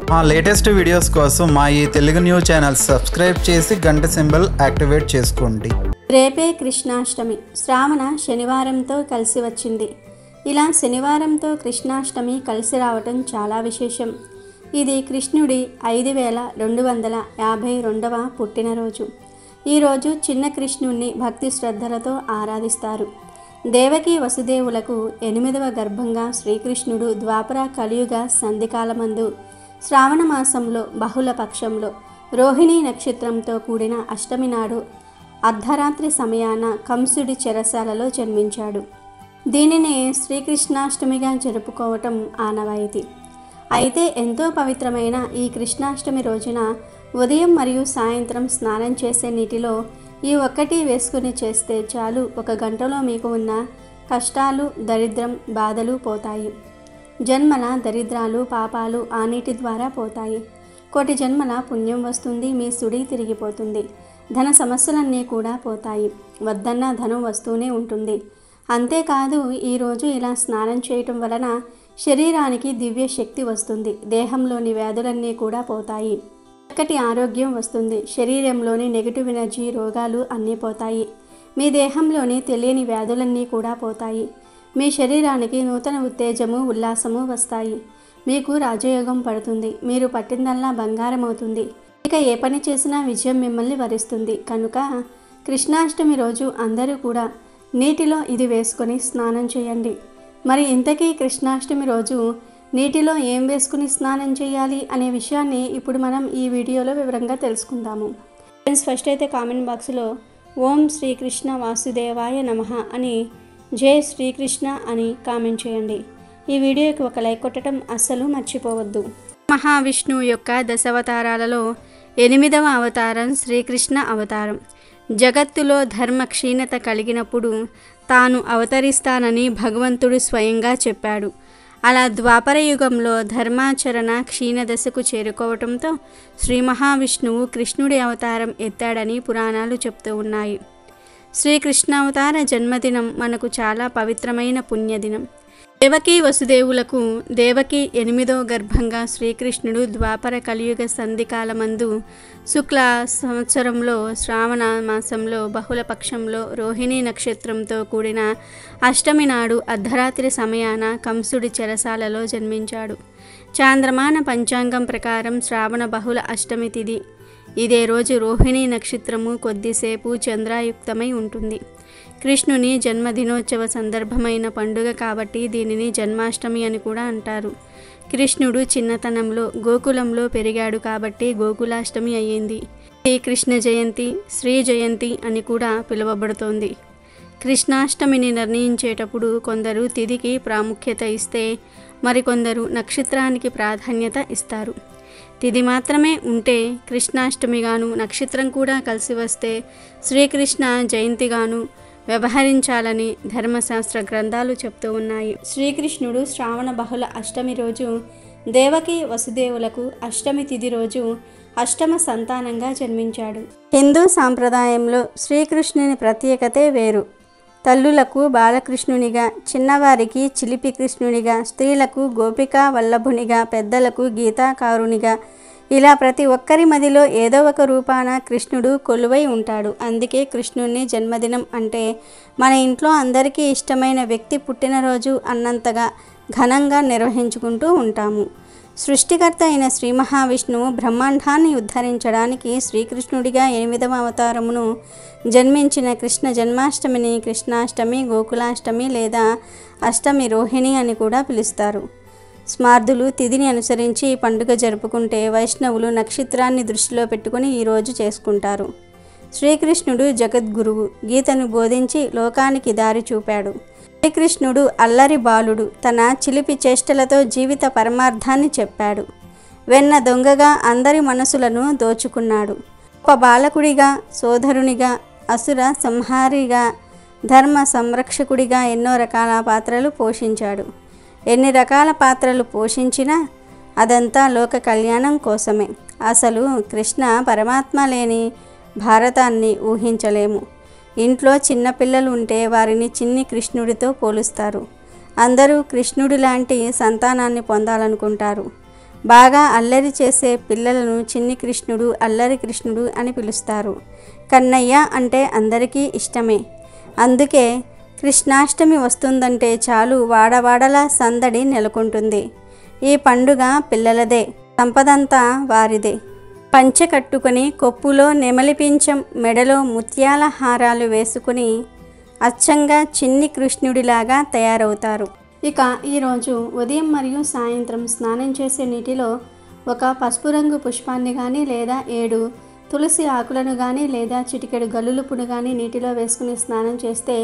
మా latest videos కోసం మా ఈ తెలుగు న్యూస్ ఛానల్ సబ్స్క్రైబ్ చేసి గంట సింబల్ యాక్టివేట్ చేసుకోండి. రేపే కృష్ణాష్టమి శ్రావణ శనివారంతో కలిసి వచ్చింది. ఇలా శనివారంతో కృష్ణాష్టమి కలిసి రావటం చాలా విశేషం. ఇది కృష్ణుడి 5252వ పుట్టినరోజు. ఈరోజు చిన్న కృష్ణుణ్ణి భక్తి శ్రద్ధలతో ఆరాధిస్తారు. దేవకి వసుదేవులకు 8వ గర్భంగా శ్రీకృష్ణుడు ద్వాపర కలియుగ సంధికాలమందు శ్రావణ మాసంలో బహుళ పక్షంలో రోహిణీ నక్షత్రంతో కూడిన అష్టమి నాడు అర్ధరాత్రి సమయాన కంసుడి చెరసాలలో జన్మించాడు. దీనినే శ్రీకృష్ణాష్టమిగా జరుపుకోవటం ఆనవాయితీ. అయితే ఎంతో పవిత్రమైన ఈ కృష్ణాష్టమి రోజున ఉదయం మరియు సాయంత్రం స్నానం చేసే నీటిలో ఈ ఒక్కటి వేసుకుని చేస్తే చాలు, 1 గంటలో మీకు ఉన్న కష్టాలు, దరిద్రం, బాధలు పోతాయి. జన్మల దరిద్రాలు, పాపాలు ఆ నీటి ద్వారా పోతాయి. కోటి జన్మల పుణ్యం వస్తుంది. మీ సుడి తిరిగిపోతుంది. ధన సమస్యలన్నీ కూడా పోతాయి. వద్దన్న ధనం వస్తూనే ఉంటుంది. అంతేకాదు, ఈరోజు ఇలా స్నానం చేయటం వలన శరీరానికి దివ్య శక్తి వస్తుంది. దేహంలోని వ్యాధులన్నీ కూడా పోతాయి. చక్కటి ఆరోగ్యం వస్తుంది. శరీరంలోని నెగిటివ్ ఎనర్జీ, రోగాలు అన్నీ పోతాయి. మీ దేహంలోని తెలియని వ్యాధులన్నీ కూడా పోతాయి. మీ శరీరానికి నూతన ఉత్తేజము, ఉల్లాసము వస్తాయి. మీకు రాజయోగం పడుతుంది. మీరు పట్టిందల్లా బంగారం అవుతుంది. ఇక ఏ పని చేసినా విజయం మిమ్మల్ని వరిస్తుంది. కనుక కృష్ణాష్టమి రోజు అందరూ కూడా నీటిలో ఇది వేసుకొని స్నానం చేయండి. మరి ఇంతకీ కృష్ణాష్టమి రోజు నీటిలో ఏం వేసుకుని స్నానం చేయాలి అనే విషయాన్ని ఇప్పుడు మనం ఈ వీడియోలో వివరంగా తెలుసుకుందాము. ఫ్రెండ్స్, ఫస్ట్ అయితే కామెంట్ బాక్స్లో ఓం శ్రీకృష్ణ వాసుదేవాయ నమః అని, జై శ్రీకృష్ణ అని కామెంట్ చేయండి. ఈ వీడియోకి ఒక లైక్ కొట్టడం అస్సలు మర్చిపోవద్దు. మహావిష్ణువు యొక్క దశావతారాలలో 8వ అవతారం శ్రీకృష్ణ అవతారం. జగత్తులో ధర్మ క్షీణత కలిగినప్పుడు తాను అవతరిస్తానని భగవంతుడు స్వయంగా చెప్పాడు. అలా ద్వాపర యుగంలో ధర్మాచరణ క్షీణదశకు చేరుకోవటంతో శ్రీ మహావిష్ణువు కృష్ణుడి అవతారం ఎత్తాడని పురాణాలు చెప్తూ ఉన్నాయి. శ్రీకృష్ణావతార జన్మదినం మనకు చాలా పవిత్రమైన పుణ్యదినం. దేవకి వసుదేవులకు దేవకి 8వ గర్భంగా శ్రీకృష్ణుడు ద్వాపర కలియుగ సంధికాలమందు శుక్ల సంవత్సరంలో శ్రావణ మాసంలో బహుళ పక్షంలో రోహిణీ నక్షత్రంతో కూడిన అష్టమి నాడు అర్ధరాత్రి సమయాన కంసుడి చెరసాలలో జన్మించాడు. చాంద్రమాన పంచాంగం ప్రకారం శ్రావణ బహుళ అష్టమి తిథి. ఇదే రోజు రోహిణీ నక్షత్రము కొద్దిసేపు చంద్రాయుక్తమై ఉంటుంది. కృష్ణుని జన్మదినోత్సవ సందర్భమైన పండుగ కాబట్టి దీనిని జన్మాష్టమి అని కూడా అంటారు. కృష్ణుడు చిన్నతనంలో గోకులంలో పెరిగాడు కాబట్టి గోకులాష్టమి అయ్యింది. ఈ కృష్ణ జయంతి, శ్రీ జయంతి అని కూడా పిలువబడుతోంది. కృష్ణాష్టమిని నిర్ణయించేటప్పుడు కొందరు తిథికి ప్రాముఖ్యత ఇస్తే మరికొందరు నక్షత్రానికి ప్రాధాన్యత ఇస్తారు. తిథి మాత్రమే ఉంటే కృష్ణాష్టమిగాను, నక్షత్రం కూడా కలిసి వస్తే శ్రీకృష్ణ జయంతిగాను వ్యవహరించాలని ధర్మశాస్త్ర గ్రంథాలు చెప్తూ ఉన్నాయి. శ్రీకృష్ణుడు శ్రావణ బహుళ అష్టమి రోజు దేవకి వసుదేవులకు అష్టమి తిథి రోజు అష్టమ సంతానంగా జన్మించాడు. హిందూ సాంప్రదాయంలో శ్రీకృష్ణుని ప్రత్యేకతే వేరు. తల్లులకు బాలకృష్ణునిగా, చిన్నవారికి చిలిపి కృష్ణునిగా, స్త్రీలకు గోపికా వల్లభునిగా, పెద్దలకు గీతాకారునిగా, ఇలా ప్రతి ఒక్కరి మదిలో ఏదో ఒక రూపాన కృష్ణుడు కొలువై ఉంటాడు. అందుకే కృష్ణుని జన్మదినం అంటే మన ఇంట్లో అందరికీ ఇష్టమైన వ్యక్తి పుట్టినరోజు అన్నంతగా ఘనంగా నిర్వహించుకుంటూ ఉంటాము. సృష్టికర్త అయిన శ్రీ మహావిష్ణువు బ్రహ్మాండాన్ని ఉద్ధరించడానికి శ్రీకృష్ణుడిగా 8వ అవతారమును జన్మించిన కృష్ణ జన్మాష్టమిని కృష్ణాష్టమి, గోకులాష్టమి లేదా అష్టమి రోహిణి అని కూడా పిలుస్తారు. స్మార్తులు తిథిని అనుసరించి ఈ పండుగ జరుపుకుంటే వైష్ణవులు నక్షత్రాన్ని దృష్టిలో పెట్టుకుని ఈరోజు చేసుకుంటారు. శ్రీకృష్ణుడు జగద్గురువు. గీతను బోధించి లోకానికి దారి చూపాడు. శ్రీకృష్ణుడు అల్లరి బాలుడు. తన చిలిపి చేష్టలతో జీవిత పరమార్థాన్ని చెప్పాడు. వెన్న దొంగగా అందరి మనసులను దోచుకున్నాడు. గొప్ప బాలకుడిగా, సోదరునిగా, అసుర సంహారిగా, ధర్మ సంరక్షకుడిగా ఎన్నో రకాల పాత్రలు పోషించాడు. ఎన్ని రకాల పాత్రలు పోషించినా అదంతా లోక కళ్యాణం కోసమే. అసలు కృష్ణ పరమాత్మ లేని భారతాన్ని ఊహించలేము. ఇంట్లో చిన్నపిల్లలు ఉంటే వారిని చిన్ని కృష్ణుడితో పోలుస్తారు. అందరూ కృష్ణుడి లాంటి సంతానాన్ని పొందాలనుకుంటారు. బాగా అల్లరి చేసే పిల్లలను చిన్ని కృష్ణుడు, అల్లరి కృష్ణుడు అని పిలుస్తారు. కన్నయ్య అంటే అందరికీ ఇష్టమే. అందుకే కృష్ణాష్టమి వస్తుందంటే చాలు వాడవాడలా సందడి నెలకొంటుంది. ఈ పండుగ పిల్లలదే, సంపదంతా వారిదే. పంచె కట్టుకుని కొప్పులో నెమలి పింఛం, మెడలో ముత్యాల హారాలు వేసుకుని అచ్చంగా చిన్ని కృష్ణుడిలాగా తయారవుతారు. ఇక ఈరోజు ఉదయం మరియు సాయంత్రం స్నానం చేసే నీటిలో ఒక పసుపు రంగు పుష్పాన్ని కానీ లేదా 7 తులసి ఆకులను కానీ లేదా చిటికెడు గల్లులుపును కానీ నీటిలో వేసుకుని స్నానం చేస్తే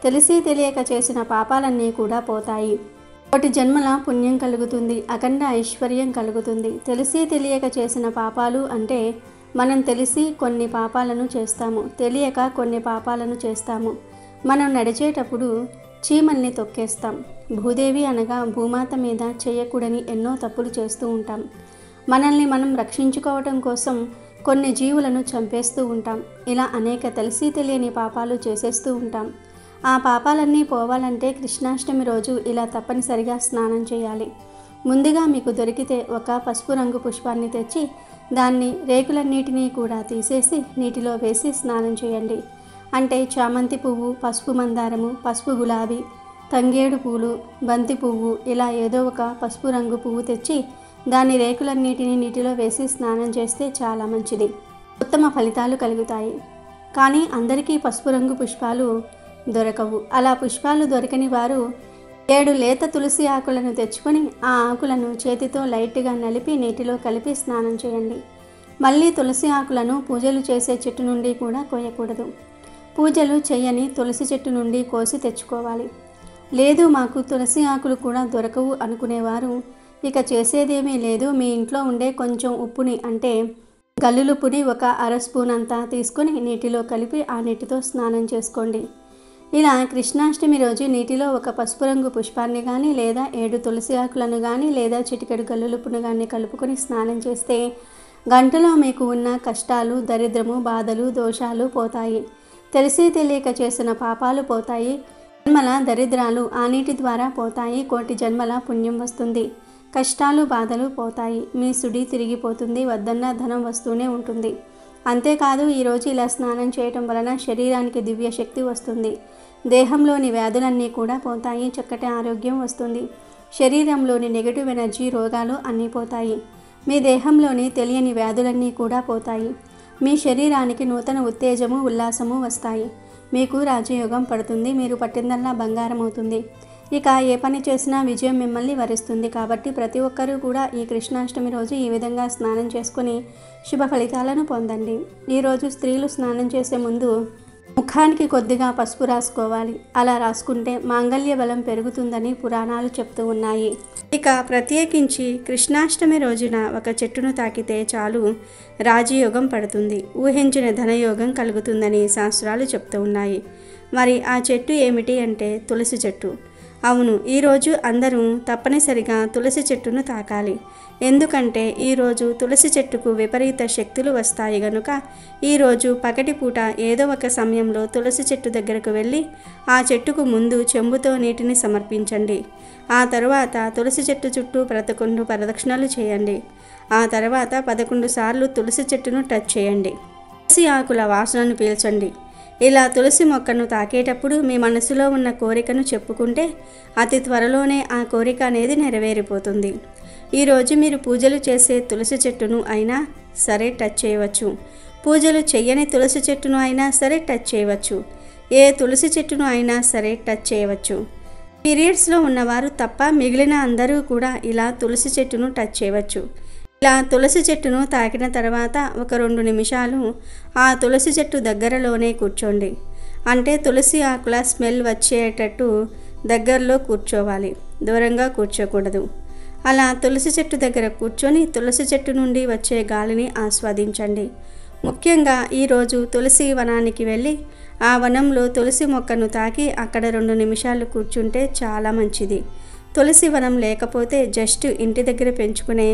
తెలిసి తెలియక చేసిన పాపాలన్నీ కూడా పోతాయి. 1 జన్మల పుణ్యం కలుగుతుంది, అఖండ ఐశ్వర్యం కలుగుతుంది. తెలిసి తెలియక చేసిన పాపాలు అంటే మనం తెలిసి కొన్ని పాపాలను చేస్తాము, తెలియక కొన్ని పాపాలను చేస్తాము. మనం నడిచేటప్పుడు చీమల్ని తొక్కేస్తాం. భూదేవి అనగా భూమాత మీద చేయకూడని ఎన్నో తప్పులు చేస్తూ ఉంటాం. మనల్ని మనం రక్షించుకోవటం కోసం కొన్ని జీవులను చంపేస్తూ ఉంటాం. ఇలా అనేక తెలిసి తెలియని పాపాలు చేసేస్తూ ఉంటాం. ఆ పాపాలన్నీ పోవాలంటే కృష్ణాష్టమి రోజు ఇలా తప్పనిసరిగా స్నానం చేయాలి. ముందుగా మీకు దొరికితే ఒక పసుపు రంగు పుష్పాన్ని తెచ్చి దాన్ని రేకులన్నిటినీ కూడా తీసేసి నీటిలో వేసి స్నానం చేయండి. అంటే చామంతి పువ్వు, పసుపు మందారము, పసుపు గులాబీ, తంగేడు పూలు, బంతి పువ్వు ఇలా ఏదో ఒక పసుపు రంగు పువ్వు తెచ్చి దాని రేకులన్నిటినీ నీటిలో వేసి స్నానం చేస్తే చాలా మంచిది, ఉత్తమ ఫలితాలు కలుగుతాయి. కానీ అందరికీ పసుపు రంగు పుష్పాలు దొరకవు. అలా పుష్పాలు దొరకని వారు 7 లేత తులసి ఆకులను తెచ్చుకొని ఆ ఆకులను చేతితో లైట్గా నలిపి నీటిలో కలిపి స్నానం చేయండి. మళ్ళీ తులసి ఆకులను పూజలు చేసే చెట్టు నుండి కూడా కోయకూడదు. పూజలు చేయని తులసి చెట్టు నుండి కోసి తెచ్చుకోవాలి. లేదు మాకు తులసి ఆకులు కూడా దొరకవు అనుకునేవారు ఇక చేసేదేమీ లేదు. మీ ఇంట్లో ఉండే కొంచెం ఉప్పుని అంటే గల్లులుపుని ఒక 1/2 స్పూన్ అంతా తీసుకొని నీటిలో కలిపి ఆ నీటితో స్నానం చేసుకోండి. ఇలా కృష్ణాష్టమి రోజు నీటిలో ఒక పసుపు రంగు పుష్పాన్ని కానీ లేదా 7 తులసి ఆకులను కానీ లేదా చిటికెడు గల్లులుపును కానీ కలుపుకొని స్నానం చేస్తే గంటలో మీకు ఉన్న కష్టాలు, దరిద్రము, బాధలు, దోషాలు పోతాయి. తెలిసి తెలియక చేసిన పాపాలు పోతాయి. జన్మల దరిద్రాలు ఆ నీటి ద్వారా పోతాయి. 1 జన్మల పుణ్యం వస్తుంది. కష్టాలు, బాధలు పోతాయి. మీ సుడి తిరిగిపోతుంది. వద్దన్న ధనం వస్తూనే ఉంటుంది. అంతేకాదు ఈరోజు ఇలా స్నానం చేయటం వలన శరీరానికి దివ్య శక్తి వస్తుంది. దేహంలోని వ్యాధులన్నీ కూడా పోతాయి. చక్కటి ఆరోగ్యం వస్తుంది. శరీరంలోని నెగటివ్ ఎనర్జీ, రోగాలు అన్నీ పోతాయి. మీ దేహంలోని తెలియని వ్యాధులన్నీ కూడా పోతాయి. మీ శరీరానికి నూతన ఉత్తేజము, ఉల్లాసము వస్తాయి. మీకు రాజయోగం పడుతుంది. మీరు పట్టిందల్లా బంగారం అవుతుంది. ఇక ఏ పని చేసినా విజయం మిమ్మల్ని వరిస్తుంది. కాబట్టి ప్రతి ఒక్కరూ కూడా ఈ కృష్ణాష్టమి రోజు ఈ విధంగా స్నానం చేసుకుని శుభ ఫలితాలను పొందండి. ఈరోజు స్త్రీలు స్నానం చేసే ముందు ముఖానికి కొద్దిగా పసుపు రాసుకోవాలి. అలా రాసుకుంటే మాంగళ్య బలం పెరుగుతుందని పురాణాలు చెప్తూ ఉన్నాయి. ఇక ప్రత్యేకించి కృష్ణాష్టమి రోజున ఒక చెట్టును తాకితే చాలు రాజయోగం పడుతుంది, ఊహించిన ధనయోగం కలుగుతుందని శాస్త్రాలు చెప్తూ ఉన్నాయి. మరి ఆ చెట్టు ఏమిటి అంటే తులసి చెట్టు. అవును, ఈరోజు అందరూ తప్పనిసరిగా తులసి చెట్టును తాకాలి. ఎందుకంటే ఈరోజు తులసి చెట్టుకు విపరీత శక్తులు వస్తాయి గనుక ఈరోజు పగటిపూట ఏదో ఒక సమయంలో తులసి చెట్టు దగ్గరకు వెళ్ళి ఆ చెట్టుకు ముందు చెంబుతో నీటిని సమర్పించండి. ఆ తరువాత తులసి చెట్టు చుట్టూ 11 ప్రదక్షిణలు చేయండి. ఆ తర్వాత 11 సార్లు తులసి చెట్టును టచ్ చేయండి. తులసి ఆకుల వాసనను పీల్చండి. ఇలా తులసి మొక్కను తాకేటప్పుడు మీ మనసులో ఉన్న కోరికను చెప్పుకుంటే అతి త్వరలోనే ఆ కోరిక అనేది నెరవేరిపోతుంది. ఈరోజు మీరు పూజలు చేసే తులసి చెట్టును అయినా సరే టచ్ చేయవచ్చు. పూజలు చెయ్యని తులసి చెట్టును అయినా సరే టచ్ చేయవచ్చు. ఏ తులసి చెట్టును అయినా సరే టచ్ చేయవచ్చు. పీరియడ్స్లో ఉన్నవారు తప్ప మిగిలిన అందరూ కూడా ఇలా తులసి చెట్టును టచ్ చేయవచ్చు. ఇలా తులసి చెట్టును తాకిన తర్వాత ఒక 2 నిమిషాలు ఆ తులసి చెట్టు దగ్గరలోనే కూర్చోండి. అంటే తులసి ఆకుల స్మెల్ వచ్చేటట్టు దగ్గరలో కూర్చోవాలి, దూరంగా కూర్చోకూడదు. అలా తులసి చెట్టు దగ్గర కూర్చొని తులసి చెట్టు నుండి వచ్చే గాలిని ఆస్వాదించండి. ముఖ్యంగా ఈరోజు తులసి వనానికి వెళ్ళి ఆ వనంలో తులసి మొక్కను తాకి అక్కడ 2 నిమిషాలు కూర్చుంటే చాలా మంచిది. తులసి వనం లేకపోతే జస్ట్ ఇంటి దగ్గర పెంచుకునే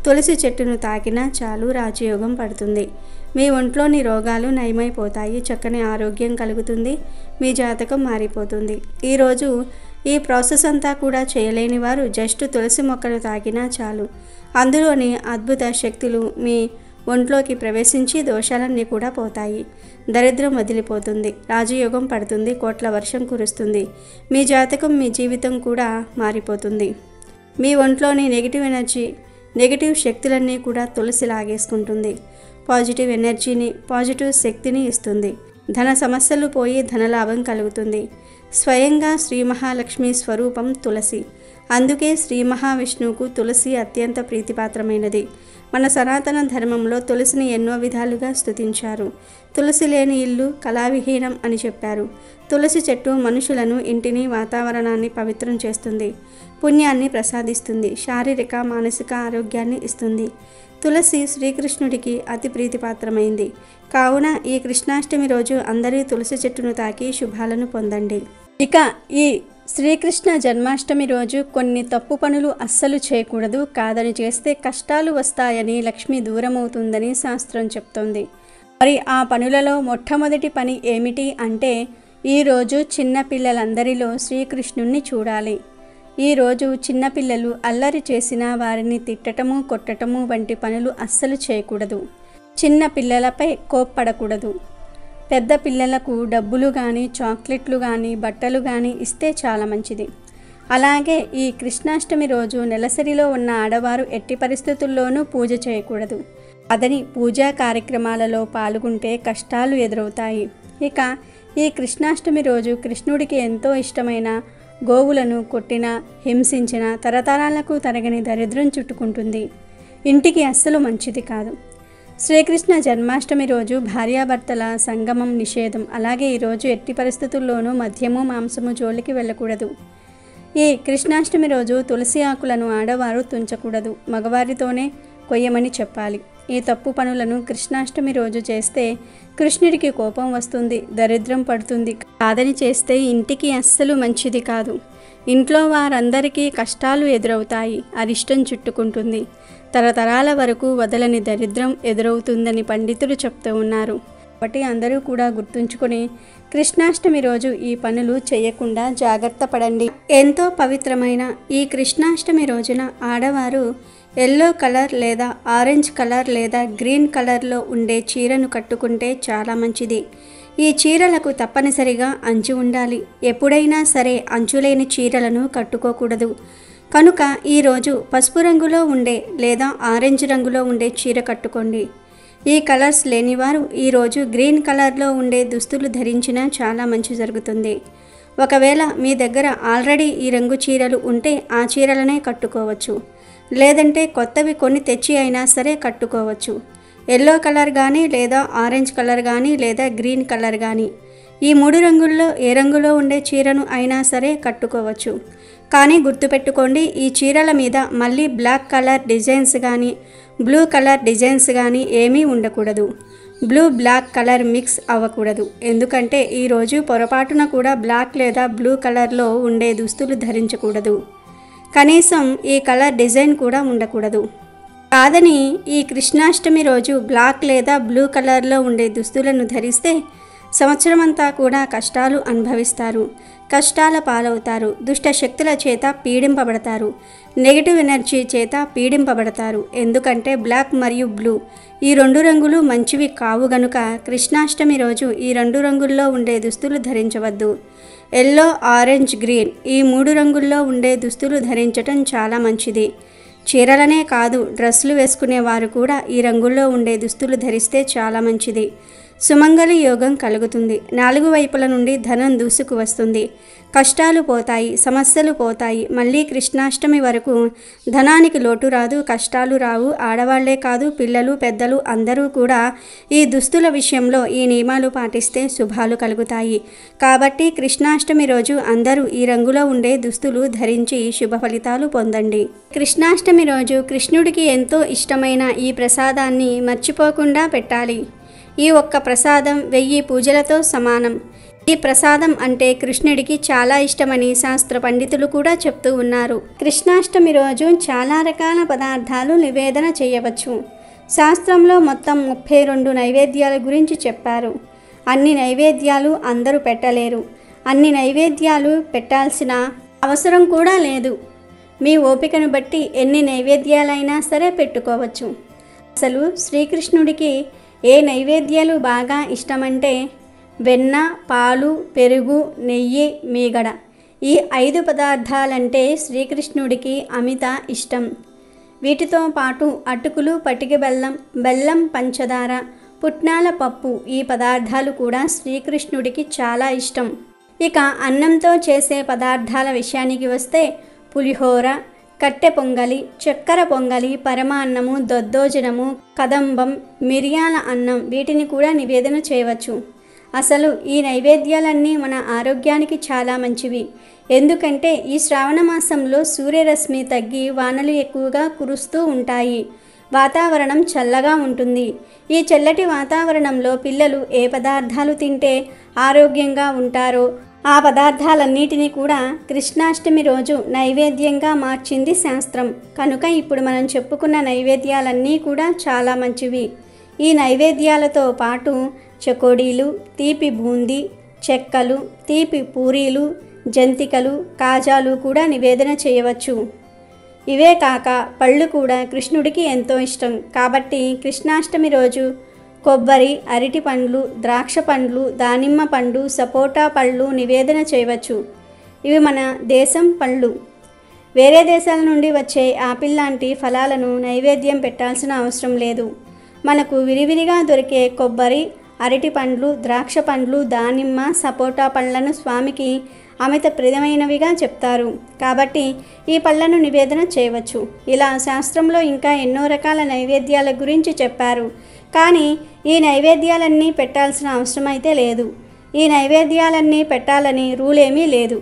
తులసి చెట్టును తాకినా చాలు రాజయోగం పడుతుంది. మీ ఒంట్లోని రోగాలు నయమైపోతాయి. చక్కని ఆరోగ్యం కలుగుతుంది. మీ జాతకం మారిపోతుంది. ఈరోజు ఈ ప్రాసెస్ అంతా కూడా చేయలేని వారు జస్ట్ తులసి మొక్కను తాకినా చాలు. అందులోని అద్భుత శక్తులు మీ ఒంట్లోకి ప్రవేశించి దోషాలన్నీ కూడా పోతాయి. దరిద్రం వదిలిపోతుంది, రాజయోగం పడుతుంది, కోట్ల వర్షం కురుస్తుంది. మీ జాతకం, మీ జీవితం కూడా మారిపోతుంది. మీ ఒంట్లోని నెగిటివ్ ఎనర్జీ, నెగిటివ్ శక్తులన్నీ కూడా తులసి లాగేసుకుంటుంది. పాజిటివ్ ఎనర్జీని, పాజిటివ్ శక్తిని ఇస్తుంది. ధన సమస్యలు పోయి ధనలాభం కలుగుతుంది. స్వయంగా శ్రీ మహాలక్ష్మి స్వరూపం తులసి. అందుకే శ్రీ మహావిష్ణువుకు తులసి అత్యంత ప్రీతిపాత్రమైనది. మన సనాతన ధర్మంలో తులసిని ఎన్నో విధాలుగా స్తుతించారు. తులసి లేని ఇల్లు కళావిహీనం అని చెప్పారు. తులసి చెట్టు మనుషులను, ఇంటిని, వాతావరణాన్ని పవిత్రం చేస్తుంది. పుణ్యాన్ని ప్రసాదిస్తుంది. శారీరక, మానసిక ఆరోగ్యాన్ని ఇస్తుంది. తులసి శ్రీకృష్ణుడికి అతి ప్రీతిపాత్రమైంది. కావున ఈ కృష్ణాష్టమి రోజు అందరూ తులసి చెట్టును తాకి శుభాలను పొందండి. ఇక ఈ శ్రీకృష్ణ జన్మాష్టమి రోజు కొన్ని తప్పు పనులు అస్సలు చేయకూడదు. కాదని చేస్తే కష్టాలు వస్తాయని, లక్ష్మి దూరమవుతుందని శాస్త్రం చెప్తోంది. మరి ఆ పనులలో మొట్టమొదటి పని ఏమిటి అంటే, ఈరోజు చిన్నపిల్లలందరిలో శ్రీకృష్ణుణ్ణి చూడాలి. ఈరోజు చిన్నపిల్లలు అల్లరి చేసిన వారిని తిట్టటము, కొట్టటము వంటి పనులు అస్సలు చేయకూడదు. చిన్న పిల్లలపై కోప్పడకూడదు. పెద్ద పిల్లలకు డబ్బులు కానీ, చాక్లెట్లు కానీ, బట్టలు కానీ ఇస్తే చాలా మంచిది. అలాగే ఈ కృష్ణాష్టమి రోజు నెలసరిలో ఉన్న ఆడవారు ఎట్టి పరిస్థితుల్లోనూ పూజ చేయకూడదు. అదని పూజా కార్యక్రమాలలో పాల్గొంటే కష్టాలు ఎదురవుతాయి. ఇక ఈ కృష్ణాష్టమి రోజు కృష్ణుడికి ఎంతో ఇష్టమైన గోవులను కొట్టిన, హింసించిన తరతరాలకు తరగని దరిద్రం చుట్టుకుంటుంది. ఇంటికి అస్సలు మంచిది కాదు. శ్రీకృష్ణ జన్మాష్టమి రోజు భార్యాభర్తల సంగమం నిషేధం. అలాగే ఈరోజు ఎట్టి పరిస్థితుల్లోనూ మద్యము, మాంసము జోలికి వెళ్ళకూడదు. ఈ కృష్ణాష్టమి రోజు తులసి ఆకులను ఆడవారు తుంచకూడదు. మగవారితోనే కొయ్యమని చెప్పాలి. ఈ తప్పు పనులను కృష్ణాష్టమి రోజు చేస్తే కృష్ణుడికి కోపం వస్తుంది, దరిద్రం పడుతుంది. కాదని చేస్తే ఇంటికి అస్సలు మంచిది కాదు. ఇంట్లో వారందరికీ కష్టాలు ఎదురవుతాయి, అరిష్టం చుట్టుకుంటుంది. తరతరాల వరకు వదలని దరిద్రం ఎదురవుతుందని పండితులు చెప్తూ ఉన్నారు. కాబట్టి అందరూ కూడా గుర్తుంచుకొని కృష్ణాష్టమి రోజు ఈ పనులు చేయకుండా జాగ్రత్త పడండి. ఎంతో పవిత్రమైన ఈ కృష్ణాష్టమి రోజున ఆడవారు ఎల్లో కలర్ లేదా ఆరెంజ్ కలర్ లేదా గ్రీన్ కలర్లో ఉండే చీరను కట్టుకుంటే చాలా మంచిది. ఈ చీరలకు తప్పనిసరిగా అంచు ఉండాలి. ఎప్పుడైనా సరే అంచులేని చీరలను కట్టుకోకూడదు. కనుక ఈరోజు పసుపు రంగులో ఉండే లేదా ఆరెంజ్ రంగులో ఉండే చీర కట్టుకోండి. ఈ కలర్స్ లేనివారు ఈరోజు గ్రీన్ కలర్లో ఉండే దుస్తులు ధరించినా చాలా మంచి జరుగుతుంది. ఒకవేళ మీ దగ్గర ఆల్రెడీ ఈ రంగు చీరలు ఉంటే ఆ చీరలనే కట్టుకోవచ్చు. లేదంటే కొత్తవి కొన్ని తెచ్చి అయినా సరే కట్టుకోవచ్చు. ఎల్లో కలర్ కానీ లేదా ఆరెంజ్ కలర్ కానీ లేదా గ్రీన్ కలర్ కానీ, ఈ 3 రంగుల్లో ఏ రంగులో ఉండే చీరను అయినా సరే కట్టుకోవచ్చు. కానీ గుర్తుపెట్టుకోండి, ఈ చీరల మీద మళ్ళీ బ్లాక్ కలర్ డిజైన్స్ కానీ, బ్లూ కలర్ డిజైన్స్ కానీ ఏమీ ఉండకూడదు. బ్లూ బ్లాక్ కలర్ మిక్స్ అవ్వకూడదు. ఎందుకంటే ఈరోజు పొరపాటున కూడా బ్లాక్ లేదా బ్లూ కలర్లో ఉండే దుస్తులు ధరించకూడదు. కనీసం ఈ కలర్ డిజైన్ కూడా ఉండకూడదు. కాదని ఈ కృష్ణాష్టమి రోజు బ్లాక్ లేదా బ్లూ కలర్లో ఉండే దుస్తులను ధరిస్తే సంవత్సరమంతా కూడా కష్టాలు అనుభవిస్తారు, కష్టాల పాలవుతారు, దుష్ట శక్తుల చేత పీడింపబడతారు, నెగిటివ్ ఎనర్జీ చేత పీడింపబడతారు. ఎందుకంటే బ్లాక్ మరియు బ్లూ ఈ 2 రంగులు మంచివి కావు గనుక కృష్ణాష్టమి రోజు ఈ 2 రంగుల్లో ఉండే దుస్తులు ధరించవద్దు. ఎల్లో, ఆరెంజ్, గ్రీన్ ఈ 3 రంగుల్లో ఉండే దుస్తులు ధరించటం చాలా మంచిది. చీరలనే కాదు, డ్రెస్సులు వేసుకునే వారు కూడా ఈ రంగుల్లో ఉండే దుస్తులు ధరిస్తే చాలా మంచిది. సుమంగళి యోగం కలుగుతుంది. 4 వైపుల నుండి ధనం దూసుకు వస్తుంది. కష్టాలు పోతాయి, సమస్యలు పోతాయి. మళ్ళీ కృష్ణాష్టమి వరకు ధనానికి లోటు రాదు, కష్టాలు రావు. ఆడవాళ్లే కాదు, పిల్లలు, పెద్దలు అందరూ కూడా ఈ దుస్తుల విషయంలో ఈ నియమాలు పాటిస్తే శుభాలు కలుగుతాయి. కాబట్టి కృష్ణాష్టమి రోజు అందరూ ఈ రంగులో ఉండే దుస్తులు ధరించి శుభ ఫలితాలు పొందండి. కృష్ణాష్టమి రోజు కృష్ణుడికి ఎంతో ఇష్టమైన ఈ ప్రసాదాన్ని మర్చిపోకుండా పెట్టాలి. ఈ ఒక్క ప్రసాదం 1000 పూజలతో సమానం. ఈ ప్రసాదం అంటే కృష్ణుడికి చాలా ఇష్టమని శాస్త్ర పండితులు కూడా చెప్తూ ఉన్నారు. కృష్ణాష్టమి రోజు చాలా రకాల పదార్థాలు నివేదన చేయవచ్చు. శాస్త్రంలో మొత్తం 32 నైవేద్యాల గురించి చెప్పారు. అన్ని నైవేద్యాలు అందరూ పెట్టలేరు. అన్ని నైవేద్యాలు పెట్టాల్సిన అవసరం కూడా లేదు. మీ ఓపికను బట్టి ఎన్ని నైవేద్యాలైనా సరే పెట్టుకోవచ్చు. అసలు శ్రీకృష్ణుడికి ఏ నైవేద్యాలు బాగా ఇష్టమంటే వెన్న, పాలు, పెరుగు, నెయ్యి, మీగడ. ఈ 5 పదార్థాలంటే శ్రీకృష్ణుడికి అమిత ఇష్టం. వీటితో పాటు అటుకులు, పటిక బెల్లం, బెల్లం, పంచదార, పుట్నాల పప్పు ఈ పదార్థాలు కూడా శ్రీకృష్ణుడికి చాలా ఇష్టం. ఇక అన్నంతో చేసే పదార్థాల విషయానికి వస్తే పులిహోర, కట్టె పొంగలి, చక్కెర పొంగలి, పరమాన్నము, దద్దోజనము, కదంబం, మిరియాల అన్నం వీటిని కూడా నివేదన చేయవచ్చు. అసలు ఈ నైవేద్యాలన్నీ మన ఆరోగ్యానికి చాలా మంచివి. ఎందుకంటే ఈ శ్రావణ మాసంలో సూర్యరశ్మి తగ్గి వానలు ఎక్కువగా కురుస్తూ ఉంటాయి. వాతావరణం చల్లగా ఉంటుంది. ఈ చల్లటి వాతావరణంలో పిల్లలు ఏ పదార్థాలు తింటే ఆరోగ్యంగా ఉంటారో ఆ పదార్థాలన్నిటినీ కూడా కృష్ణాష్టమి రోజు నైవేద్యంగా మార్చింది శాస్త్రం. కనుక ఇప్పుడు మనం చెప్పుకున్న నైవేద్యాలన్నీ కూడా చాలా మంచివి. ఈ నైవేద్యాలతో పాటు చకోడీలు, తీపి బూందీ, చెక్కలు, తీపి పూరీలు, జంతికలు, కాజాలు కూడా నివేదన చేయవచ్చు. ఇవే కాక పళ్ళు కూడా కృష్ణుడికి ఎంతో ఇష్టం. కాబట్టి కృష్ణాష్టమి రోజు కొబ్బరి, అరటి పండ్లు, ద్రాక్ష పండ్లు, దానిమ్మ పండు, సపోటా పళ్ళు నివేదన చేయవచ్చు. ఇవి మన దేశం పళ్ళు. వేరే దేశాల నుండి వచ్చే ఆపిల్ లాంటి ఫలాలను నైవేద్యం పెట్టాల్సిన అవసరం లేదు. మనకు విరివిరిగా దొరికే కొబ్బరి, అరటి పండ్లు, ద్రాక్ష పండ్లు, దానిమ్మ, సపోటా పళ్ళను స్వామికి అమిత ప్రియమైనవిగా చెప్తారు. కాబట్టి ఈ పళ్ళను నివేదన చేయవచ్చు. ఇలా శాస్త్రంలో ఇంకా ఎన్నో రకాల నైవేద్యాల గురించి చెప్పారు. కానీ ఈ నైవేద్యాలన్నీ పెట్టాల్సిన అవసరం అయితే లేదు. ఈ నైవేద్యాలన్నీ పెట్టాలని రూల్ ఏమీ లేదు.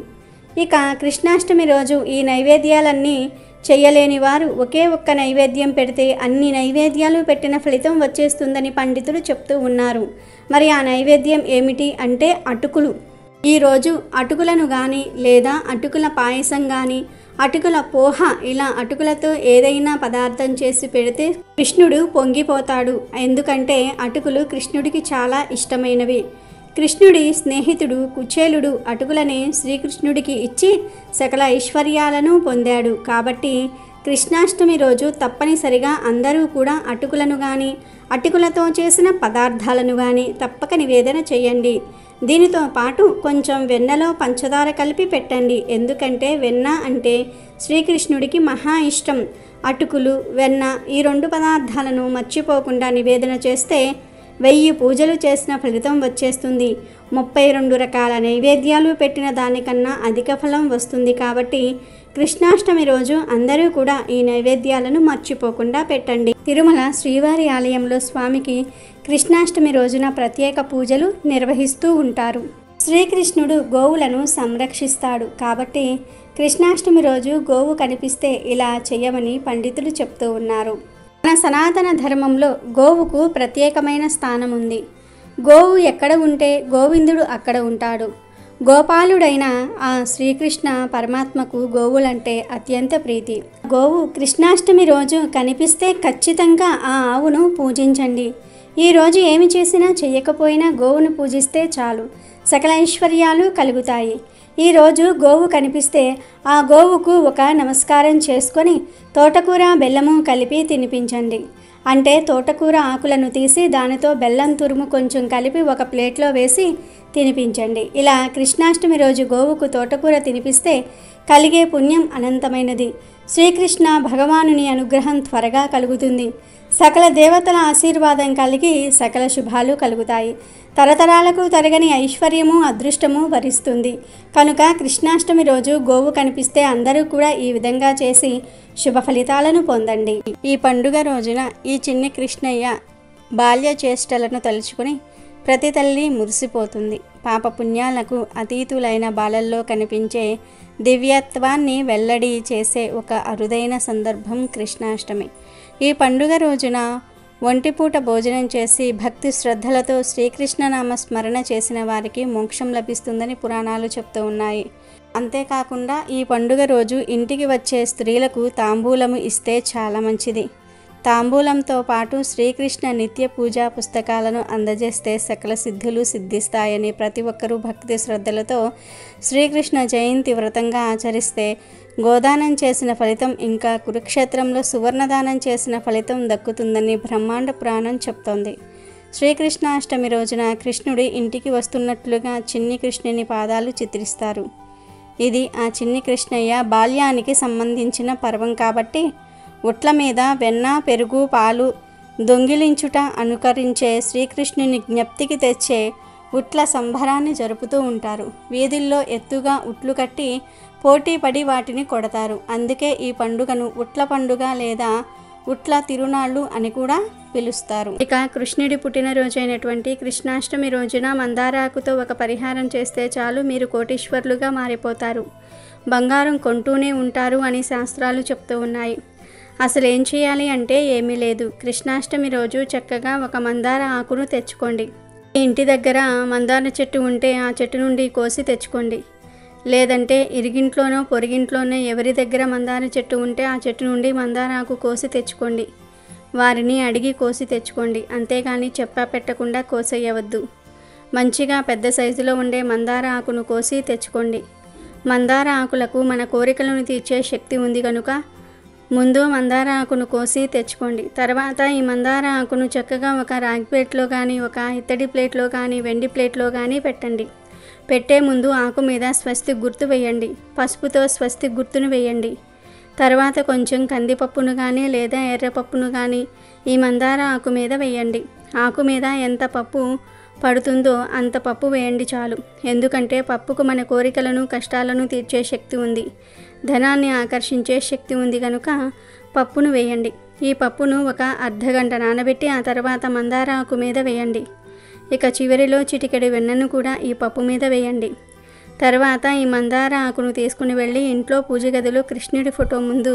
ఇక కృష్ణాష్టమి రోజు ఈ నైవేద్యాలన్నీ చెయ్యలేని వారు ఒకే ఒక్క నైవేద్యం పెడితే అన్ని నైవేద్యాలు పెట్టిన ఫలితం వచ్చేస్తుందని పండితులు చెప్తూ ఉన్నారు. మరి ఆ నైవేద్యం ఏమిటి అంటే అటుకులు. ఈరోజు అటుకులను కానీ లేదా అటుకుల పాయసం కానీ, అటుకుల పోహ ఇలా అటుకులతో ఏదైనా పదార్థం చేసి పెడితే కృష్ణుడు పొంగిపోతాడు. ఎందుకంటే అటుకులు కృష్ణుడికి చాలా ఇష్టమైనవి. కృష్ణుడి స్నేహితుడు కుచేలుడు అటుకులనే శ్రీకృష్ణుడికి ఇచ్చి సకల ఐశ్వర్యాలను పొందాడు. కాబట్టి కృష్ణాష్టమి రోజు తప్పనిసరిగా అందరూ కూడా అటుకులను కానీ అటుకులతో చేసిన పదార్థాలను కానీ తప్పక నివేదన చేయండి. దీనితో పాటు కొంచెం వెన్నలో పంచదార కలిపి పెట్టండి. ఎందుకంటే వెన్న అంటే శ్రీకృష్ణుడికి మహా ఇష్టం. అటుకులు, వెన్న ఈ 2 పదార్థాలను మర్చిపోకుండా నివేదన చేస్తే 1000 పూజలు చేసిన ఫలితం వచ్చేస్తుంది. 32 రకాల నైవేద్యాలు పెట్టిన దానికన్నా అధిక ఫలం వస్తుంది. కాబట్టి కృష్ణాష్టమి రోజు అందరూ కూడా ఈ నైవేద్యాలను మర్చిపోకుండా పెట్టండి. తిరుమల శ్రీవారి ఆలయంలో స్వామికి కృష్ణాష్టమి రోజున ప్రత్యేక పూజలు నిర్వహిస్తూ ఉంటారు. శ్రీకృష్ణుడు గోవులను సంరక్షిస్తాడు. కాబట్టి కృష్ణాష్టమి రోజు గోవు కనిపిస్తే ఇలా చేయమని పండితులు చెప్తూ ఉన్నారు. మన సనాతన ధర్మంలో గోవుకు ప్రత్యేకమైన స్థానం ఉంది. గోవు ఎక్కడ ఉంటే గోవిందుడు అక్కడ ఉంటాడు. గోపాలుడైన ఆ శ్రీకృష్ణ పరమాత్మకు గోవులంటే అత్యంత ప్రీతి. గోవు కృష్ణాష్టమి రోజు కనిపిస్తే ఖచ్చితంగా ఆ ఆవును పూజించండి. ఈరోజు ఏమి చేసినా చెయ్యకపోయినా గోవును పూజిస్తే చాలు, సకల ఐశ్వర్యాలు కలుగుతాయి. ఈరోజు గోవు కనిపిస్తే ఆ గోవుకు ఒక నమస్కారం చేసుకొని తోటకూర, బెల్లము కలిపి తినిపించండి. అంటే తోటకూర ఆకులను తీసి దానితో బెల్లం తురుము కొంచెం కలిపి ఒక ప్లేట్లో వేసి తినిపించండి. ఇలా కృష్ణాష్టమి రోజు గోవుకు తోటకూర తినిపిస్తే కలిగే పుణ్యం అనంతమైనది. శ్రీకృష్ణ భగవానుని అనుగ్రహం త్వరగా కలుగుతుంది. సకల దేవతల ఆశీర్వాదం కలిగి సకల శుభాలు కలుగుతాయి. తరతరాలకు తరగని ఐశ్వర్యము, అదృష్టము వరిస్తుంది. కనుక కృష్ణాష్టమి రోజు గోవు కనిపిస్తే అందరూ కూడా ఈ విధంగా చేసి శుభ ఫలితాలను పొందండి. ఈ పండుగ రోజున ఈ చిన్ని కృష్ణయ్య బాల్య చేష్టలను తలుచుకుని ప్రతి తల్లి మురిసిపోతుంది. పాపపుణ్యాలకు అతీతులైన బాలల్లో కనిపించే దివ్యత్వాన్ని వెల్లడి చేసే ఒక అరుదైన సందర్భం కృష్ణాష్టమి. ఈ పండుగ రోజున ఒంటిపూట భోజనం చేసి భక్తి శ్రద్ధలతో శ్రీకృష్ణనామ స్మరణ చేసిన వారికి మోక్షం లభిస్తుందని పురాణాలు చెప్తూ ఉన్నాయి. అంతేకాకుండా ఈ పండుగ రోజు ఇంటికి వచ్చే స్త్రీలకు తాంబూలము ఇస్తే చాలా మంచిది. తాంబూలంతో పాటు శ్రీకృష్ణ నిత్య పూజా పుస్తకాలను అందజేస్తే సకల సిద్ధులు సిద్ధిస్తాయని ప్రతి ఒక్కరూ భక్తి శ్రద్ధలతో శ్రీకృష్ణ జయంతి వ్రతంగా ఆచరిస్తే గోదానం చేసిన ఫలితం ఇంకా కురుక్షేత్రంలో సువర్ణదానం చేసిన ఫలితం దక్కుతుందని బ్రహ్మాండ పురాణం చెప్తోంది. శ్రీకృష్ణాష్టమి రోజున కృష్ణుడి ఇంటికి వస్తున్నట్లుగా చిన్ని కృష్ణుని పాదాలు చిత్రిస్తారు. ఇది ఆ చిన్ని కృష్ణయ్య బాల్యానికి సంబంధించిన పర్వం కాబట్టి ఉట్ల మీద వెన్న, పెరుగు, పాలు దొంగిలించుట అనుకరించే శ్రీకృష్ణుని జ్ఞప్తికి తెచ్చే ఉట్ల సంబరాన్ని జరుపుతూ ఉంటారు. వీధుల్లో ఎత్తుగా ఉట్లు కట్టి పోటీ పడి వాటిని కొడతారు. అందుకే ఈ పండుగను ఉట్ల పండుగ లేదా ఉట్ల తిరునాళ్ళు అని కూడా పిలుస్తారు. ఇక కృష్ణుడి పుట్టినరోజైనటువంటి కృష్ణాష్టమి రోజున మందారాకుతో ఒక పరిహారం చేస్తే చాలు మీరు కోటీశ్వరులుగా మారిపోతారు, బంగారం కొంటూనే ఉంటారు అని శాస్త్రాలు చెప్తూ ఉన్నాయి. అసలు ఏం చేయాలి అంటే ఏమీ లేదు. కృష్ణాష్టమి రోజు చక్కగా ఒక మందార ఆకును తెచ్చుకోండి. మీ ఇంటి దగ్గర మందార చెట్టు ఉంటే ఆ చెట్టు నుండి కోసి తెచ్చుకోండి. లేదంటే ఇరిగింట్లోనో పొరిగింట్లోనో ఎవరి దగ్గర మందార చెట్టు ఉంటే ఆ చెట్టు నుండి మందార ఆకు కోసి తెచ్చుకోండి. వారిని అడిగి కోసి తెచ్చుకోండి. అంతేగాని చెప్పా పెట్టకుండా కోసేయవద్దు. మంచిగా పెద్ద సైజులో ఉండే మందార ఆకును కోసి తెచ్చుకోండి. మందార ఆకులకు మన కోరికలను తీర్చే శక్తి ఉంది కనుక ముందు మందార ఆకును కోసి తెచ్చుకోండి. తర్వాత ఈ మందార ఆకును చక్కగా ఒక రాగి ప్లేట్లో కానీ, ఒక ఇత్తడి ప్లేట్లో కానీ, వెండి ప్లేట్లో కానీ పెట్టండి. పెట్టే ముందు ఆకు మీద స్వస్తిక్ గుర్తు వేయండి. పసుపుతో స్వస్తిక్ గుర్తును వేయండి. తర్వాత కొంచెం కందిపప్పును కానీ లేదా ఎర్రపప్పును కానీ ఈ మందార ఆకు మీద వేయండి. ఆకు మీద ఎంత పప్పు పడుతుందో అంత పప్పు వేయండి చాలు. ఎందుకంటే పప్పుకు మన కోరికలను, కష్టాలను తీర్చే శక్తి ఉంది, ధనాన్ని ఆకర్షించే శక్తి ఉంది కనుక పప్పును వేయండి. ఈ పప్పును ఒక అర్ధగంట నానబెట్టి ఆ తర్వాత మందార ఆకు మీద వేయండి. ఇక చివరిలో చిటికెడు వెన్నను కూడా ఈ పప్పు మీద వేయండి. తర్వాత ఈ మందార ఆకును తీసుకుని వెళ్ళి ఇంట్లో పూజ గదిలో కృష్ణుడి ఫోటో ముందు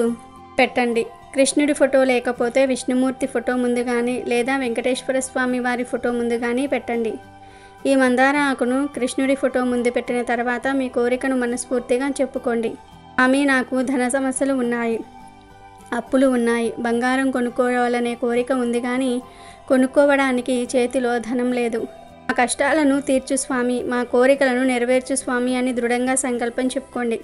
పెట్టండి. కృష్ణుడి ఫోటో లేకపోతే విష్ణుమూర్తి ఫోటో ముందు కానీ లేదా వెంకటేశ్వర స్వామి వారి ఫోటో ముందు కానీ పెట్టండి. ఈ మందార ఆకును కృష్ణుడి ఫోటో ముందు పెట్టిన తర్వాత మీ కోరికను మనస్ఫూర్తిగా చెప్పుకోండి. స్వామి, నాకు ధన సమస్యలు ఉన్నాయి, అప్పులు ఉన్నాయి, బంగారం కొనుక్కోవాలనే కోరిక ఉంది కానీ కొనుక్కోవడానికి చేతిలో ధనం లేదు. మా కష్టాలను తీర్చు స్వామి, మా కోరికలను నెరవేర్చు స్వామి అని దృఢంగా సంకల్పం చెప్పుకోండి.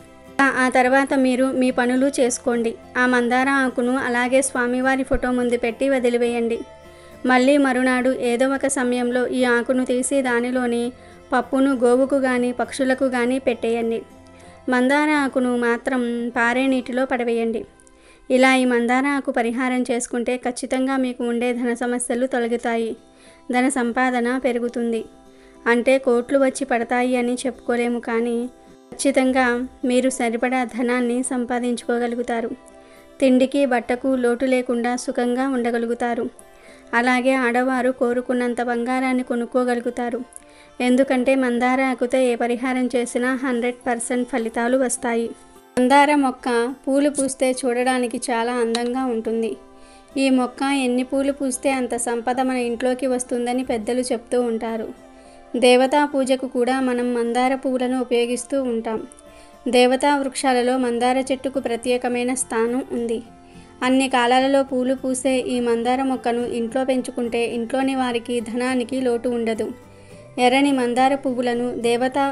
ఆ తర్వాత మీరు మీ పనులు చేసుకోండి. ఆ మందార ఆకును అలాగే స్వామివారి ఫోటో ముందు పెట్టి వదిలివేయండి. మళ్ళీ మరునాడు ఏదో ఒక సమయంలో ఈ ఆకును తీసి దానిలోని పప్పును గోవుకు కానీ పక్షులకు కానీ పెట్టేయండి. మందార ఆకును మాత్రం పారే నీటిలో పడవేయండి. ఇలా ఈ మందార ఆకు పరిహారం చేసుకుంటే ఖచ్చితంగా మీకు ఉండే ధన సమస్యలు తొలగుతాయి, ధన సంపాదన పెరుగుతుంది. అంటే కోట్లు వచ్చి పడతాయి అని చెప్పుకోలేము కానీ ఖచ్చితంగా మీరు సరిపడా ధనాన్ని సంపాదించుకోగలుగుతారు. తిండికి బట్టకు లోటు లేకుండా సుఖంగా ఉండగలుగుతారు. అలాగే ఆడవారు కోరుకున్నంత బంగారాన్ని కొనుక్కోగలుగుతారు. ఎందుకంటే మందార ఆకుతో ఏ పరిహారం చేసినా 100% ఫలితాలు వస్తాయి. మందార మొక్క పూలు పూస్తే చూడడానికి చాలా అందంగా ఉంటుంది. ఈ మొక్క ఎన్ని పూలు పూస్తే అంత సంపద మన ఇంట్లోకి వస్తుందని పెద్దలు చెప్తూ ఉంటారు. దేవతా పూజకు కూడా మనం మందార పువ్వులను ఉపయోగిస్తూ ఉంటాం. దేవతా వృక్షాలలో మందార చెట్టుకు ప్రత్యేకమైన స్థానం ఉంది. అన్ని కాలాలలో పూలు పూసే ఈ మందార మొక్కను ఇంట్లో పెంచుకుంటే ఇంట్లోని వారికి ధనానికి లోటు ఉండదు. ఎర్రని మందార పువ్వులను దేవతా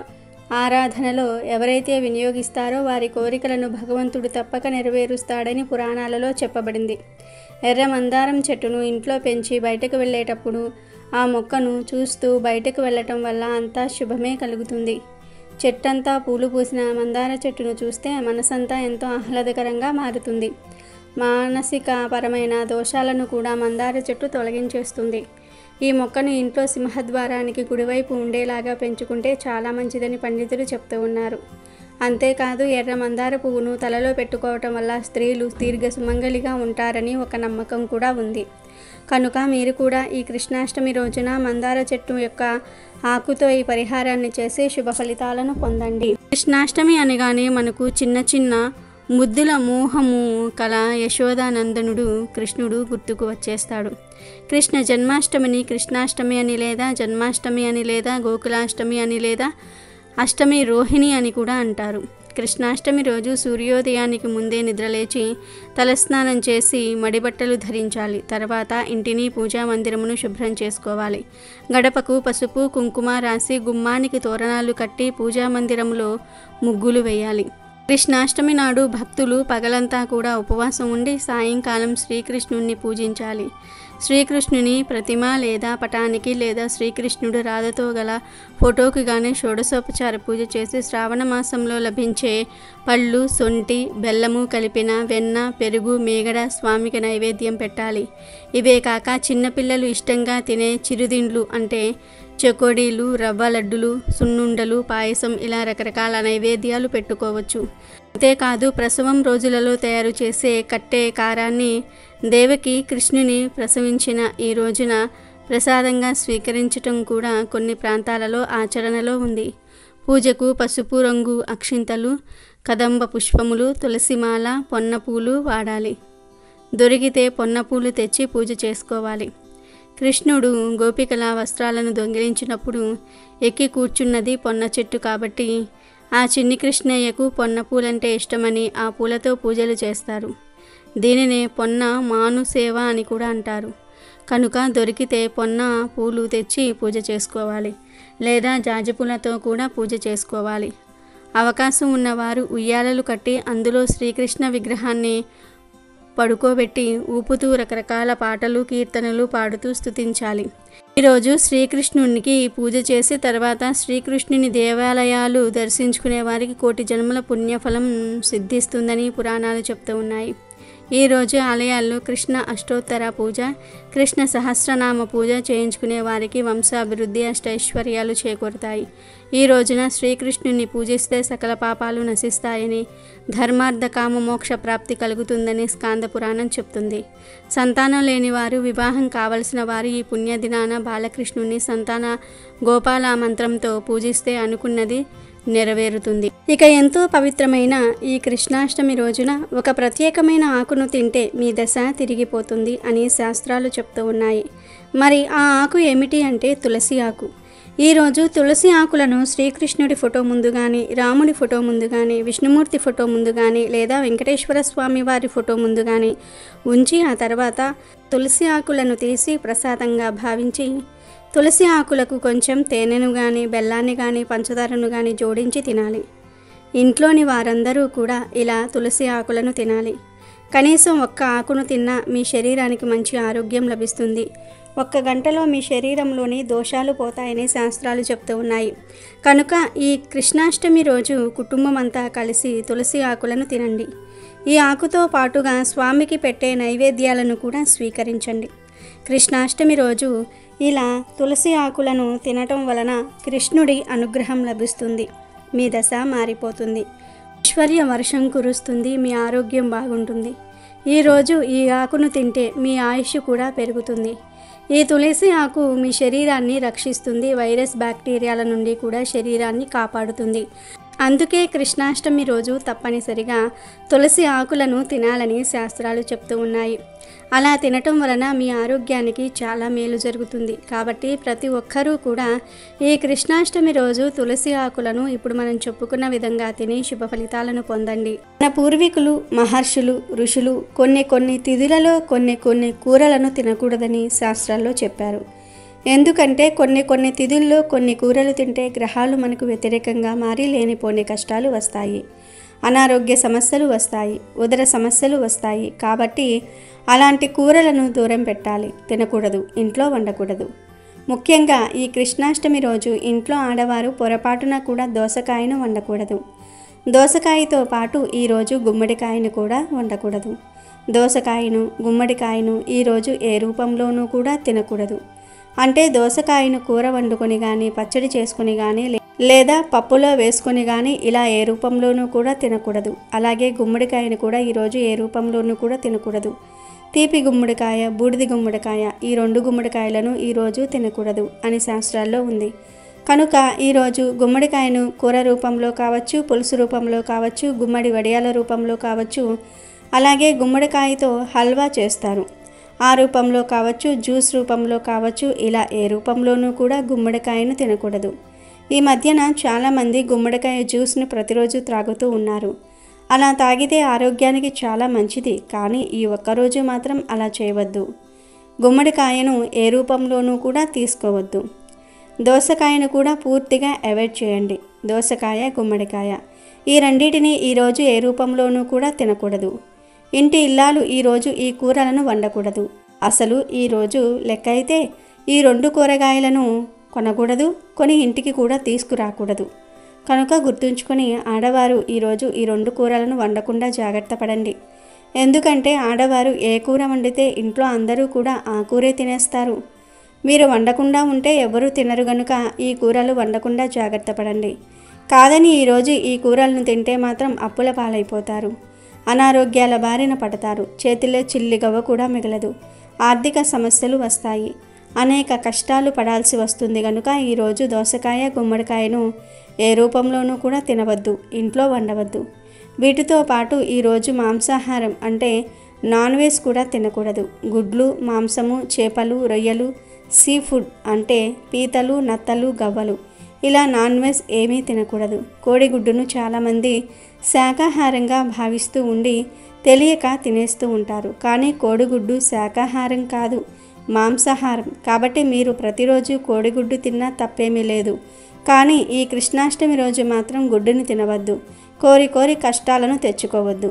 ఆరాధనలో ఎవరైతే వినియోగిస్తారో వారి కోరికలను భగవంతుడు తప్పక నెరవేరుస్తాడని పురాణాలలో చెప్పబడింది. ఎర్ర మందారం చెట్టును ఇంట్లో పెంచి బయటకు వెళ్ళేటప్పుడు ఆ మొక్కను చూస్తూ బయటకు వెళ్ళటం వల్ల అంతా శుభమే కలుగుతుంది. చెట్టంతా పూలు పూసిన మందార చెట్టును చూస్తే మనసంతా ఎంతో ఆహ్లాదకరంగా మారుతుంది. మానసిక పరమైన దోషాలను కూడా మందార చెట్టు తొలగించేస్తుంది. ఈ మొక్కను ఇంట్లో సింహద్వారానికి కుడివైపు ఉండేలాగా పెంచుకుంటే చాలా మంచిదని పండితులు చెప్తూ ఉన్నారు. అంతేకాదు ఎర్ర మందార పువ్వును తలలో పెట్టుకోవటం వల్ల స్త్రీలు దీర్ఘ సుమంగలిగా ఉంటారని ఒక నమ్మకం కూడా ఉంది. కనుక మీరు కూడా ఈ కృష్ణాష్టమి రోజున మందార చెట్టు యొక్క ఆకుతో ఈ పరిహారాన్ని చేసి శుభ ఫలితాలను పొందండి. కృష్ణాష్టమి అనగానే మనకు చిన్న చిన్న ముద్దుల మోహము కల యశోదానందనుడు కృష్ణుడు గుర్తుకు వచ్చేస్తాడు. కృష్ణ జన్మాష్టమిని కృష్ణాష్టమి అని లేదా జన్మాష్టమి అని లేదా గోకులాష్టమి అని లేదా అష్టమి రోహిణి అని కూడా అంటారు. కృష్ణాష్టమి రోజు సూర్యోదయానికి ముందే నిద్రలేచి తలస్నానం చేసి మడిబట్టలు ధరించాలి. తర్వాత ఇంటిని పూజా మందిరమును శుభ్రం చేసుకోవాలి. గడపకు పసుపు కుంకుమ రాసి గుమ్మానికి తోరణాలు కట్టి పూజా మందిరములో ముగ్గులు వేయాలి. కృష్ణాష్టమి నాడు భక్తులు పగలంతా కూడా ఉపవాసం ఉండి సాయంకాలం శ్రీకృష్ణుణ్ణి పూజించాలి. శ్రీకృష్ణుని ప్రతిమ లేదా పటానికి లేదా శ్రీకృష్ణుడు రాధతో గల ఫోటోకి కానీ షోడశోపచార పూజ చేసి శ్రావణ మాసంలో లభించే పళ్ళు, సొంటి, బెల్లము కలిపిన వెన్న, పెరుగు, మీగడ స్వామికి నైవేద్యం పెట్టాలి. ఇవే కాక చిన్నపిల్లలు ఇష్టంగా తినే చిరుదిండ్లు అంటే చెకోడీలు, రవ్వ లడ్డులు, సున్నుండలు, పాయసం ఇలా రకరకాల నైవేద్యాలు పెట్టుకోవచ్చు. అంతేకాదు ప్రసవం రోజులలో తయారు చేసే కట్టె కారాన్ని దేవకి కృష్ణుని ప్రసవించిన ఈ రోజున ప్రసాదంగా స్వీకరించటం కూడా కొన్ని ప్రాంతాలలో ఆచరణలో ఉంది. పూజకు పసుపు రంగు అక్షింతలు, కదంబ పుష్పములు, తులసిమాల, పొన్నపూలు వాడాలి. దొరికితే పొన్నపూలు తెచ్చి పూజ చేసుకోవాలి. కృష్ణుడు గోపికల వస్త్రాలను దొంగిలించినప్పుడు ఎక్కి కూర్చున్నది పొన్న చెట్టు కాబట్టి ఆ చిన్ని కృష్ణయ్యకు పొన్న పూలంటే ఇష్టమని ఆ పూలతో పూజలు చేస్తారు. దీనినే పొన్న మాను సేవ అని కూడా అంటారు. కనుక దొరికితే పొన్న పూలు తెచ్చి పూజ చేసుకోవాలి. లేదా జాజిపూలతో కూడా పూజ చేసుకోవాలి. అవకాశం ఉన్నవారు ఉయ్యాలలు కట్టి అందులో శ్రీకృష్ణ విగ్రహాన్ని పడుకోబెట్టి ఊపుతూ రకరకాల పాటలు, కీర్తనలు పాడుతూ స్తుతించాలి. ఈరోజు శ్రీకృష్ణునికి పూజ చేసి తర్వాత శ్రీకృష్ణుని దేవాలయాలు దర్శించుకునే వారికి 1,000,000 జన్మల పుణ్యఫలం సిద్ధిస్తుందని పురాణాలు చెప్తూ ఉన్నాయి. ఈరోజు ఆలయాల్లో కృష్ణ అష్టోత్తర పూజ, కృష్ణ సహస్రనామ పూజ చేయించుకునే వారికి వంశాభివృద్ధి, అష్టైశ్వర్యాలు చేకూరుతాయి. ఈ రోజున శ్రీకృష్ణుని పూజిస్తే సకల పాపాలు నశిస్తాయని, ధర్మార్థ కామ మోక్ష ప్రాప్తి కలుగుతుందని స్కాంద పురాణం చెప్తుంది. సంతానం లేని వారు, వివాహం కావలసిన వారు ఈ పుణ్యదినాన బాలకృష్ణుని సంతాన గోపాల మంత్రంతో పూజిస్తే అనుకున్నది నెరవేరుతుంది. ఇక ఎంతో పవిత్రమైన ఈ కృష్ణాష్టమి రోజున ఒక ప్రత్యేకమైన ఆకును తింటే మీ దశ తిరిగిపోతుంది అని శాస్త్రాలు చెప్తూ ఉన్నాయి. మరి ఆ ఆకు ఏమిటి అంటే తులసి ఆకు. ఈరోజు తులసి ఆకులను శ్రీకృష్ణుడి ఫోటో ముందు కానీ, రాముడి ఫోటో ముందు కానీ, విష్ణుమూర్తి ఫోటో ముందు కానీ లేదా వెంకటేశ్వర స్వామి వారి ఫోటో ముందు కానీ ఉంచి ఆ తర్వాత తులసి ఆకులను తీసి ప్రసాదంగా భావించి తులసి ఆకులకు కొంచెం తేనెను కానీ, బెల్లాన్ని కానీ, పంచదారను కానీ జోడించి తినాలి. ఇంట్లోని వారందరూ కూడా ఇలా తులసి ఆకులను తినాలి. కనీసం ఒక్క ఆకును తిన్నా మీ శరీరానికి మంచి ఆరోగ్యం లభిస్తుంది. 1 గంటలో మీ శరీరంలోని దోషాలు పోతాయని శాస్త్రాలు చెప్తూ ఉన్నాయి. కనుక ఈ కృష్ణాష్టమి రోజు కుటుంబం అంతా కలిసి తులసి ఆకులను తినండి. ఈ ఆకుతో పాటుగా స్వామికి పెట్టే నైవేద్యాలను కూడా స్వీకరించండి. కృష్ణాష్టమి రోజు ఇలా తులసి ఆకులను తినటం వలన కృష్ణుడి అనుగ్రహం లభిస్తుంది. మీ దశ మారిపోతుంది. ఐశ్వర్య వర్షం కురుస్తుంది. మీ ఆరోగ్యం బాగుంటుంది. ఈరోజు ఈ ఆకును తింటే మీ ఆయుష్ కూడా పెరుగుతుంది. ఈ తులసి ఆకు మీ శరీరాన్ని రక్షిస్తుంది. వైరస్, బ్యాక్టీరియాల నుండి కూడా శరీరాన్ని కాపాడుతుంది. అందుకే కృష్ణాష్టమి రోజు తప్పనిసరిగా తులసి ఆకులను తినాలని శాస్త్రాలు చెప్తూ ఉన్నాయి. అలా తినటం వలన మీ ఆరోగ్యానికి చాలా మేలు జరుగుతుంది. కాబట్టి ప్రతి ఒక్కరూ కూడా ఈ కృష్ణాష్టమి రోజు తులసి ఆకులను ఇప్పుడు మనం చెప్పుకున్న విధంగా తిని శుభ ఫలితాలను పొందండి. మన పూర్వీకులు, మహర్షులు, ఋషులు కొన్ని తిథులలో కొన్ని కూరలను తినకూడదని శాస్త్రాల్లో చెప్పారు. ఎందుకంటే కొన్ని తిథుల్లో కొన్ని కూరలు తింటే గ్రహాలు మనకు వ్యతిరేకంగా మారి లేనిపోని కష్టాలు వస్తాయి, అనారోగ్య సమస్యలు వస్తాయి, ఉదర సమస్యలు వస్తాయి. కాబట్టి అలాంటి కూరలను దూరం పెట్టాలి, తినకూడదు, ఇంట్లో వండకూడదు. ముఖ్యంగా ఈ కృష్ణాష్టమి రోజు ఇంట్లో ఆడవారు పొరపాటున కూడా దోసకాయను వండకూడదు. దోసకాయతో పాటు ఈరోజు గుమ్మడికాయను కూడా వండకూడదు. దోసకాయను, గుమ్మడికాయను ఈరోజు ఏ రూపంలోనూ కూడా తినకూడదు. అంటే దోసకాయను కూర వండుకొని కానీ, పచ్చడి చేసుకొని కానీ, లేదా పప్పులో వేసుకొని కానీ ఇలా ఏ రూపంలోనూ కూడా తినకూడదు. అలాగే గుమ్మడికాయను కూడా ఈరోజు ఏ రూపంలోనూ కూడా తినకూడదు. తీపి గుమ్మడికాయ, బూడిది గుమ్మడికాయ ఈ 2 గుమ్మడికాయలను ఈరోజు తినకూడదు అని శాస్త్రాల్లో ఉంది. కనుక ఈరోజు గుమ్మడికాయను కూర రూపంలో కావచ్చు, పులుసు రూపంలో కావచ్చు, గుమ్మడి వడియాల రూపంలో కావచ్చు, అలాగే గుమ్మడికాయతో హల్వా చేస్తారు, ఆ రూపంలో కావచ్చు, జ్యూస్ రూపంలో కావచ్చు, ఇలా ఏ రూపంలోనూ కూడా గుమ్మడికాయను తినకూడదు. ఈ మధ్యన చాలామంది గుమ్మడికాయ జ్యూస్ని ప్రతిరోజు త్రాగుతూ ఉన్నారు. అలా తాగితే ఆరోగ్యానికి చాలా మంచిది, కానీ ఈ ఒక్కరోజు మాత్రం అలా చేయవద్దు. గుమ్మడికాయను ఏ రూపంలోనూ కూడా తీసుకోవద్దు. దోసకాయను కూడా పూర్తిగా అవాయిడ్ చేయండి. దోసకాయ, గుమ్మడికాయ ఈ రెండింటిని ఈరోజు ఏ రూపంలోనూ కూడా తినకూడదు. ఇంటి ఇల్లాలు ఈరోజు ఈ కూరలను వండకూడదు. అసలు ఈరోజు లెక్క అయితే ఈ 2 కూరగాయలను కొనకూడదు, కొని ఇంటికి కూడా తీసుకురాకూడదు. కనుక గుర్తుంచుకొని ఆడవారు ఈరోజు ఈ 2 కూరలను వండకుండా జాగ్రత్త పడండి. ఎందుకంటే ఆడవారు ఏ కూర వండితే ఇంట్లో అందరూ కూడా ఆ కూరే తినేస్తారు. మీరు వండకుండా ఉంటే ఎవరూ తినరు గనుక ఈ కూరలు వండకుండా జాగ్రత్త పడండి. కాదని ఈరోజు ఈ కూరలను తింటే మాత్రం అప్పుల పాలైపోతారు. అనారోగ్యాల బారిన పడతారు. చేతిలో చిల్లిగవ్వ కూడా మిగలదు. ఆర్థిక సమస్యలు వస్తాయి. అనేక కష్టాలు పడాల్సి వస్తుంది కనుక ఈరోజు దోసకాయ, గుమ్మడికాయను ఏ రూపంలోనూ కూడా తినవద్దు, ఇంట్లో వండవద్దు. వీటితో పాటు ఈరోజు మాంసాహారం అంటే నాన్ వెజ్ కూడా తినకూడదు. గుడ్లు, మాంసము, చేపలు, రొయ్యలు, సీ ఫుడ్ అంటే పీతలు, నత్తలు, గవ్వలు ఇలా నాన్ వెజ్ ఏమీ తినకూడదు. కోడిగుడ్డును చాలామంది శాకాహారంగా భావిస్తూ ఉండి తెలియక తినేస్తూ ఉంటారు. కానీ కోడిగుడ్డు శాకాహారం కాదు, మాంసాహారం. కాబట్టి మీరు ప్రతిరోజు కోడిగుడ్డు తిన్నా తప్పేమీ లేదు. కానీ ఈ కృష్ణాష్టమి రోజు మాత్రం గుడ్డుని తినవద్దు. కోరి కోరి కష్టాలను తెచ్చుకోవద్దు.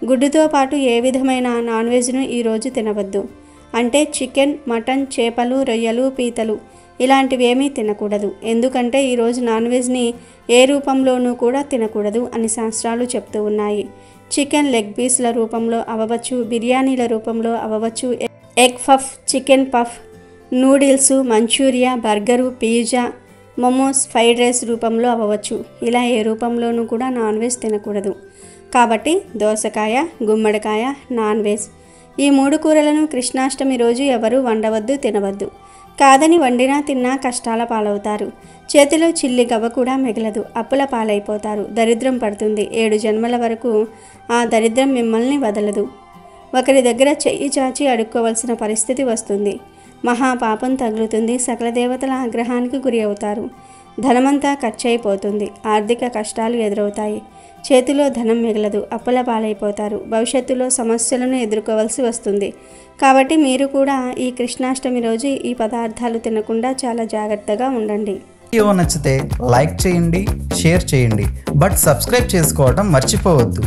గుడ్డుతో పాటు ఏ విధమైన నాన్ వెజ్ను ఈరోజు తినవద్దు. అంటే చికెన్, మటన్, చేపలు, రొయ్యలు, పీతలు ఇలాంటివేమీ తినకూడదు. ఎందుకంటే ఈరోజు నాన్ వెజ్ని ఏ రూపంలోనూ కూడా తినకూడదు అని శాస్త్రాలు చెప్తూ ఉన్నాయి. చికెన్ లెగ్ పీస్ల రూపంలో అవ్వచ్చు, బిర్యానీల రూపంలో అవ్వచ్చు, egg puff, chicken puff, noodles, manchurian, burger, pizza, momos, fried rice రూపంలో అవ్వచ్చు. ఇలా ఏ రూపంలోనూ కూడా నాన్ వెజ్ తినకూడదు. కాబట్టి దోసకాయ, గుమ్మడికాయ నాన్ వెజ్ ఈ 3 కూరలను కృష్ణాష్టమి రోజు ఎవరూ వండవద్దు, తినవద్దు. కాదని వండినా తిన్నా కష్టాల పాలవుతారు. చేతిలో చిల్లి గవ్వ కూడా మిగలదు. అప్పుల పాలైపోతారు. దరిద్రం పడుతుంది. 7 జన్మల వరకు ఆ దరిద్రం మిమ్మల్ని వదలదు. ఒకరి దగ్గర చెయ్యి చాచి అడుక్కోవలసిన పరిస్థితి వస్తుంది. మహాపాపం తగులుతుంది. సకల దేవతల ఆగ్రహానికి గురి అవుతారు. ధనమంతా ఖర్చయిపోతుంది. ఆర్థిక కష్టాలు ఎదురవుతాయి. చేతిలో ధనం మిగలదు. అప్పుల పాలైపోతారు. భవిష్యత్తులో సమస్యలను ఎదుర్కోవాల్సి వస్తుంది. కాబట్టి మీరు కూడా ఈ కృష్ణాష్టమి రోజు ఈ పదార్థాలు తినకుండా చాలా జాగ్రత్తగా ఉండండి. వీడియో నచ్చితే లైక్ చేయండి, షేర్ చేయండి, బట్ సబ్స్క్రైబ్ చేసుకోవడం మర్చిపోవద్దు.